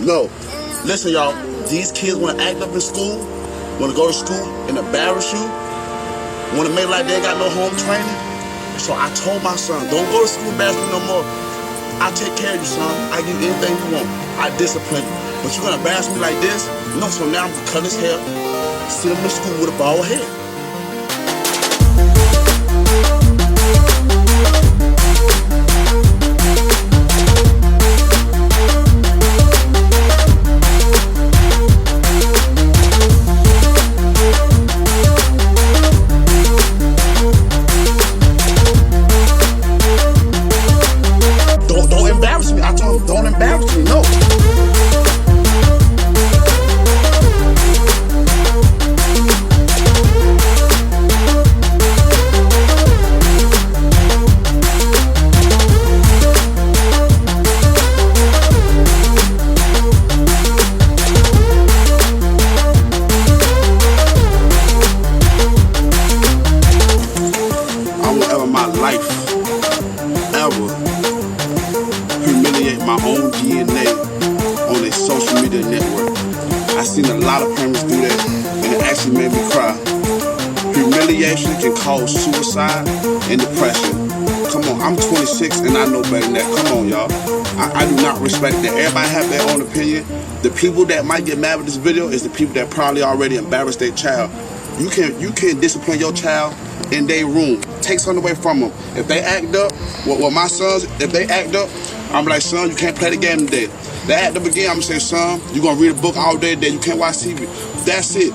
No. Listen, y'all. These kids want to act up in school, want to go to school and embarrass you, want to make like they got no home training. So I told my son, don't go to school embarrassing me no more. I'll take care of you, son. I give you anything you want. I discipline you. But you're going to embarrass me like this? No, so now I'm going to cut his hair, send him to school with a bald head. Don't embarrass me. I told him, don't embarrass me. No. I won't ever in my life humiliate my own DNA on a social media network. I seen a lot of parents do that, and it actually made me cry. Humiliation can cause suicide and depression. Come on, I'm 26 and I know better than that. Come on, y'all. I do not respect that. Everybody have their own opinion. The people that might get mad with this video is the people that probably already embarrassed their child. You can discipline your child in their room. Take something away from them. If they act up, well, my sons, if they act up, I'm like, son, you can't play the game today. They act up again, I'm gonna say, son, you're gonna read a book all day today. You can't watch TV. That's it.